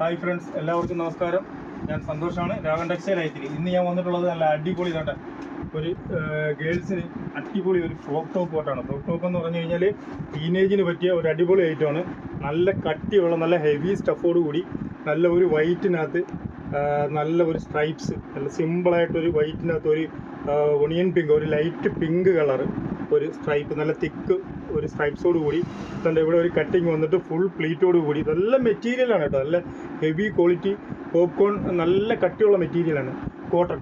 Hi friends, എല്ലാവർക്കും നമസ്കാരം. ഞാൻ സന്തോഷമാണ്, രാഗൻ ടെക്സ്റ്റൈൽ ആയിട്ട്. ഇന്ന് ഞാൻ വന്നിട്ടുള്ളത് നല്ല അടിപൊളി കണ്ട ഒരു ഗേൾസിന് അടിപൊളി ഒരു ഫ്രോക്ക് ടോപ്പ് കോട്ടാണ്. ഫ്രോക്ക് ടോപ്പ് എന്ന് പറഞ്ഞു കഴിഞ്ഞാൽ ടീനേജിന് പറ്റിയ ഒരു അടിപൊളി ഐറ്റമാണ്. നല്ല കട്ടിയുള്ള നല്ല ഹെവി സ്റ്റഫോട് കൂടി നല്ല ഒരു വൈറ്റിനകത്ത് നല്ല ഒരു സ്ട്രൈപ്സ്, നല്ല സിമ്പിളായിട്ടൊരു വൈറ്റിനകത്ത് ഒരു ഒണിയൻ പിങ്ക്, ഒരു ലൈറ്റ് പിങ്ക് കളർ ഒരു സ്ട്രൈപ്പ്, നല്ല തിക്ക് ഒരു സ്ട്രൈപ്സോട് കൂടി തന്നെ ഇവിടെ ഒരു കട്ടിങ് വന്നിട്ട് ഫുൾ പ്ലീറ്റോട് കൂടി നല്ല മെറ്റീരിയലാണ് കേട്ടോ. നല്ല ഹെവി ക്വാളിറ്റി പോപ്കോൺ, നല്ല കട്ടിയുള്ള മെറ്റീരിയലാണ്, കോട്ടൺ.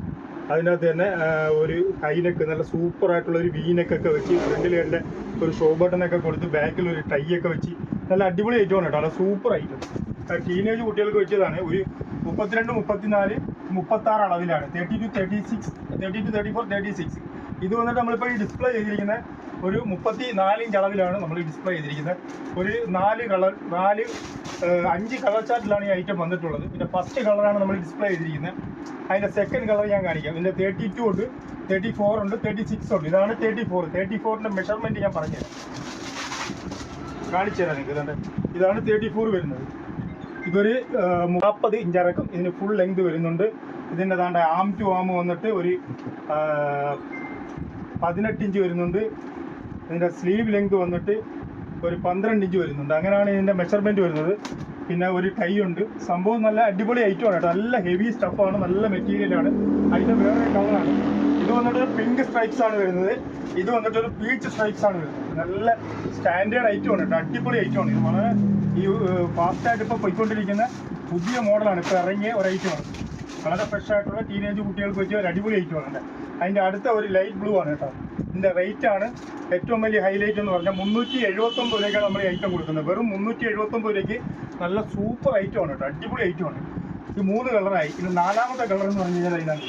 അതിനകത്ത് തന്നെ ഒരു ഹൈനെക്ക്, നല്ല സൂപ്പറായിട്ടുള്ള ഒരു വീനെക്കൊക്കെ വെച്ച് ഫ്രണ്ടിൽ എൻ്റെ ഒരു ഷോ ബട്ടനൊക്കെ കൊടുത്ത് ബാക്കിൽ ഒരു ടൈ ഒക്കെ വെച്ച് നല്ല അടിപൊളി ഐറ്റമാണ് കേട്ടോ. നല്ല സൂപ്പർ ഐറ്റം. ടീനേജ് കുട്ടികൾക്ക് വെച്ചതാണ്. ഒരു 32, 34, 36 അളവിലാണ്. 30 to 36, 30 to 34, 36. ഇത് വന്നിട്ട് നമ്മളിപ്പോൾ ഈ ഡിസ്പ്ലേ ചെയ്തിരിക്കുന്നത് ഒരു 34 ഇഞ്ച് അളവിലാണ് നമ്മൾ ഡിസ്പ്ലേ ചെയ്തിരിക്കുന്നത്. ഒരു 5 കളർ ചാർട്ടിലാണ് ഈ ഐറ്റം വന്നിട്ടുള്ളത്. പിന്നെ ഫസ്റ്റ് കളറാണ് നമ്മൾ ഡിസ്പ്ലേ ചെയ്തിരിക്കുന്നത്. അതിൻ്റെ സെക്കൻഡ് കളർ ഞാൻ കാണിക്കാം. ഇതിൻ്റെ 32 ഉണ്ട്, 34 ഉണ്ട്, 36 ഉണ്ട്. ഇതാണ് 34. 34ൻ്റെ മെഷർമെൻറ്റ് ഞാൻ പറഞ്ഞുതരാം, കാണിച്ചു തരാം നിങ്ങൾക്ക്. ഇതാണ് 34 വരുന്നത്. ഇതൊരു 40 ഇഞ്ച് ഇറക്കും. ഇതിന് ഫുൾ ലെങ്ത് വരുന്നുണ്ട്. ഇതിൻ്റെ താണ്ട ആം ടു ആം വന്നിട്ട് ഒരു 18 ഇഞ്ച് വരുന്നുണ്ട്. ഇതിൻ്റെ സ്ലീവ് ലെങ്ത് വന്നിട്ട് ഒരു 12 ഇഞ്ച് വരുന്നുണ്ട്. അങ്ങനെയാണ് ഇതിൻ്റെ മെഷർമെൻറ്റ് വരുന്നത്. പിന്നെ ഒരു ടൈ ഉണ്ട്. സംഭവം നല്ല അടിപൊളി ഐറ്റമാണ് കേട്ടോ. നല്ല ഹെവി സ്റ്റഫാണ്, നല്ല മെറ്റീരിയലാണ്. അതിൻ്റെ വേറെ കളറാണ്. ഇത് വന്നിട്ട് പിങ്ക് സ്ട്രൈപ്സ് ആണ് വരുന്നത്. ഇത് വന്നിട്ട് ഒരു പീച്ച് സ്ട്രൈപ്സ് ആണ് വരുന്നത്. നല്ല സ്റ്റാൻഡേർഡ് ഐറ്റമാണ് കേട്ടോ. അടിപൊളി ഐറ്റമാണ്. ഇത് വളരെ ഈ ഫാസ്റ്റായിട്ട് ഇപ്പോൾ പോയിക്കൊണ്ടിരിക്കുന്ന പുതിയ മോഡലാണ്, ഇപ്പോൾ ഇറങ്ങിയ ഒരു ഐറ്റമാണ്. വളരെ ഫ്രഷ് ആയിട്ടുള്ള ടീനേജ് കുട്ടികൾക്ക് വെച്ച ഒരു അടിപൊളി ഐറ്റമാണ്. അതിൻ്റെ അടുത്ത ഒരു ലൈറ്റ് ബ്ലൂ ആണ് കേട്ടോ. ഇതിൻ്റെ റേറ്റാണ് ഏറ്റവും വലിയ ഹൈലൈറ്റ് എന്ന് പറഞ്ഞാൽ 379 രൂപയ്ക്കാണ് നമ്മൾ ഈ ഐറ്റം കൊടുക്കുന്നത്. വെറും 379 രൂപയ്ക്ക് നല്ല സൂപ്പർ ഐറ്റമാണ് കേട്ടോ. അടിപൊളി ഐറ്റമാണ്. ഇത് 3 കളറായി. ഇത് 4ാമത്തെ കളർ എന്ന് പറഞ്ഞു കഴിഞ്ഞാൽ ഇതാണ്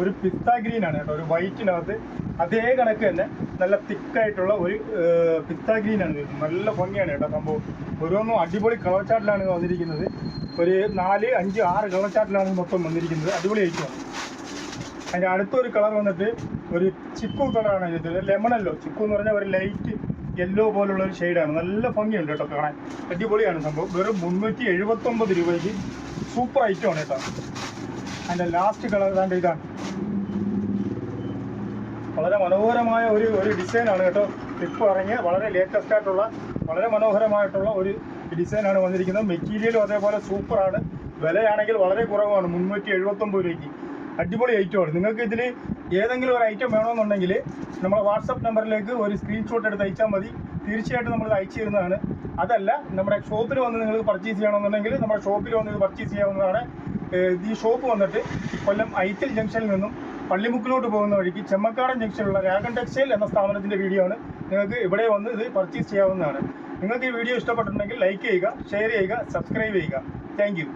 ഒരു പിസ്ത ഗ്രീൻ ആണ് കേട്ടോ. ഒരു വൈറ്റിനകത്ത് അതേ കണക്ക് തന്നെ നല്ല തിക്കായിട്ടുള്ള ഒരു പിസ്ത ഗ്രീൻ ആണ് വരുന്നത്. നല്ല ഭംഗിയാണ് കേട്ടോ സംഭവം. ഓരോന്നും അടിപൊളി കളർ ചാർട്ടിലാണ് വന്നിരിക്കുന്നത്. ഒരു 4, 5, 6 കളർ ചാർട്ടിലാണ് മൊത്തം വന്നിരിക്കുന്നത്. അടിപൊളി ഐറ്റമാണ്. അതിൻ്റെ അടുത്തൊരു കളർ വന്നിട്ട് ഒരു ചിക്കു കളറാണ് ഇത്. ലെമണല്ലോ, ചിക്കു എന്ന് പറഞ്ഞാൽ ഒരു ലൈറ്റ് യെല്ലോ പോലുള്ള ഒരു ഷെയ്ഡാണ്. നല്ല ഭംഗിയുണ്ട് കേട്ടോ കാണാൻ. അടിപൊളിയാണ് സംഭവം. വെറും 379 രൂപയ്ക്ക് സൂപ്പർ ഐറ്റമാണ് കേട്ടോ. അതിൻ്റെ ലാസ്റ്റ് കളർ ഏതാണ്ട് ഇതാണ്. വളരെ മനോഹരമായ ഒരു ഡിസൈനാണ് കേട്ടോ. ഇപ്പോൾ ഇറങ്ങിയ വളരെ ലേറ്റസ്റ്റ് ആയിട്ടുള്ള വളരെ മനോഹരമായിട്ടുള്ള ഒരു ഡിസൈനാണ് വന്നിരിക്കുന്നത്. മെറ്റീരിയലും അതേപോലെ സൂപ്പറാണ്. വിലയാണെങ്കിൽ വളരെ കുറവാണ്, 379 രൂപയ്ക്ക്. അടിപൊളി ഐറ്റമാണ്. നിങ്ങൾക്ക് ഇതിൽ ഏതെങ്കിലും ഒരു ഐറ്റം വേണമെന്നുണ്ടെങ്കിൽ നമ്മുടെ വാട്സപ്പ് നമ്പറിലേക്ക് ഒരു സ്ക്രീൻഷോട്ട് എടുത്ത് അയച്ചാൽ മതി. തീർച്ചയായിട്ടും നമ്മൾ അയച്ചു തരുന്നതാണ്. അതല്ല, നമ്മുടെ ഷോപ്പിൽ വന്ന് നിങ്ങൾക്ക് പർച്ചേസ് ചെയ്യണമെന്നുണ്ടെങ്കിൽ നമ്മുടെ ഷോപ്പിൽ വന്ന് ഇത് പർച്ചേസ് ചെയ്യാവുന്നതാണ്. ഈ ഷോപ്പ് വന്നിട്ട് കൊല്ലം ഐത്തിൽ ജംഗ്ഷനിൽ നിന്നും പള്ളിമുക്കിലോട്ട് പോകുന്ന വഴിക്ക് ചെമ്മക്കാടൻ ജംഗ്ഷനിലുള്ള രാഗൻ ടെക്സ്റ്റൈൽ എന്ന സ്ഥാപനത്തിൻ്റെ വീഡിയോ ആണ്. നിങ്ങൾക്ക് ഇവിടെ വന്ന് ഇത് പർച്ചേസ് ചെയ്യാവുന്നതാണ്. നിങ്ങൾക്ക് ഈ വീഡിയോ ഇഷ്ടപ്പെട്ടിട്ടുണ്ടെങ്കിൽ ലൈക്ക് ചെയ്യുക, ഷെയർ ചെയ്യുക, സബ്സ്ക്രൈബ് ചെയ്യുക. Thank you.